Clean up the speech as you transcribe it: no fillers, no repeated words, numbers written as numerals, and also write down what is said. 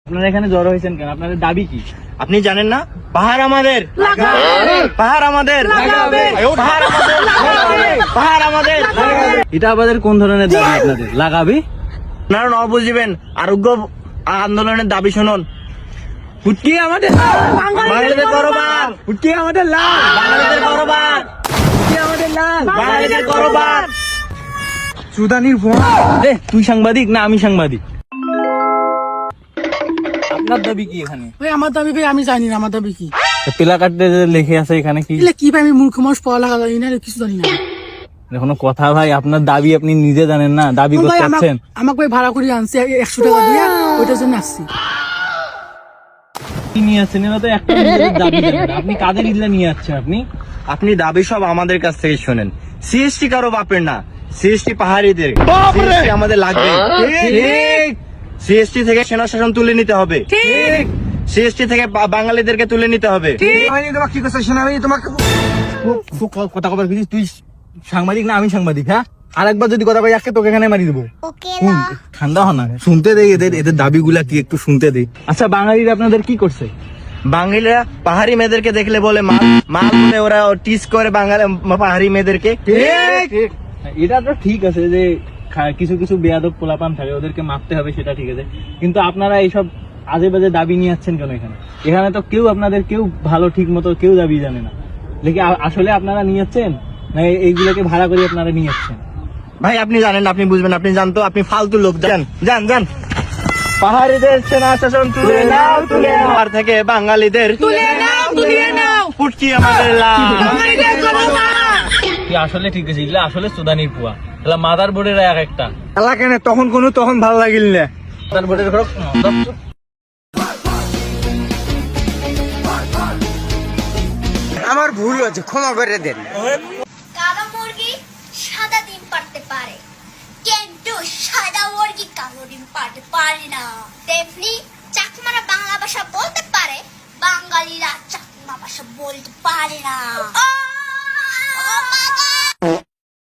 আপনারা এখানে জড়ো হয়েছেন কেন? আপনাদের দাবি কি? আপনি জানেন না? পাহাড় আমাদের, পাহাড় আমাদের, পাহাড় আমাদের, পাহাড় আমাদের। এটা আমাদের কোন ধরনের দাবি আপনাদের? লাগাবি? আপনারা ন বুঝিবেন আরোগ্য আন্দোলনের দাবি শুনুন। ফুটকি আমাদের বাঙালিদের গৌরবান, ফুটকি আমাদের লাল, বাঙালিদের গৌরবান, ফুটকি আমাদের লাল, বাঙালিদের গৌরবান। সুদানির ফোন। তুই সাংবাদিক না আমি সাংবাদিক? আপনার দাবি কি এখানে? ভাই আমার দাবি ভাই আমি জানি না আমার দাবি কি। পেলা কাটতে লিখে আছে এখানে কি? এগুলা কি ভাই আমি মূর্খ মানুষ পড়ালেখা জানি না কিছু জানি না। কোনো কথা ভাই, আপনার দাবি আপনি নিজে জানেন না, দাবি ভাই করতে যাচ্ছেন। আমাকে ভাই ভাড়া করে আনছে 100 টাকা দিয়ে, ওইটার জন্য আসছি। কি নিয়ে আসছেন? এটা তো একটা নিজের দাবি জানেন না। আপনি কাদের ইল্লা নিয়ে যাচ্ছেন আপনি? আপনি দাবি সব আমাদের কাছ থেকে শোনেন। সিএসটি কারো বাপের না, সিএসটি পাহাড়িদের। সিএসটি আমাদের লাগবে। ঠিক সিএসটি থেকে সেনা শাসন তুলে নিতে হবে। ঠিক সিএসটি থেকে বাঙালিদেরকে তুলে নিতে হবে। কি করছিস? তোমাকে কথা কবার কিছু, তুই সাংবাদিক না আমি সাংবাদিক? হ্যাঁ, আরেকবার যদি কথা কই আজকে তোকে এখানে মারি দেবো। ঠান্ডা হ না, শুনতে দেই এদের দাবিগুলা কি, একটু শুনতে দেই। আচ্ছা, বাঙালিরা আপনাদের কি করছে? বাঙালিরা পাহাড়ি মেয়েদেরকে দেখলে বলে মাল, মাল বলে ওরা টিস করে বাঙালি পাহাড়ি মেয়েদেরকে। ঠিক, এটা তো ঠিক আছে যে কিছু কিছু বেয়াদব পোলাপান থাকে, ওদেরকে মারতে হবে, সেটা ঠিক আছে। কিন্তু আপনারা এইসব আজে বাজে দাবি নিয়ে যাচ্ছেন কেন এখানে? এখানে তো কেউ আপনাদের কেউ ভালো ঠিক মতো কেউ দাবি জানে না। দেখি আসলে আপনারা নিয়ে যাচ্ছেন না এইগুলোকে ভাড়া করে আপনারা নিয়ে যাচ্ছেন? ভাই আপনি জানেন, আপনি বুঝবেন, আপনি জানতো, আপনি ফালতু লোক। যান যান যান। পাহাড়িদের সেনা শাসন তুলে নাও, তুলে নাও। পাহাড় থেকে বাঙালিদের তুলে নাও তুলে নাও, ফুটকি আমাদের লাল। বাঙালিদের গৌরবান। কি আসলে ঠিক আছে? এগুলা আসলে সুদানির পুয়া, এগুলা মাদার বোর্ডের এক একটা। এলা কেন তখন ভালো লাগিল না। মাদার বোর্ডের ঘর আমার ভুল হচ্ছে, ক্ষমা করে দেন। কালো মুরগি সাদা ডিম পারতে পারে, কিন্তু সাদা মুরগি কালো ডিম পারতে পারে না। তেমনি চাকমারা বাংলা ভাষা বলতে পারে, বাঙালিরা চাকমা ভাষা বলতে পারে না।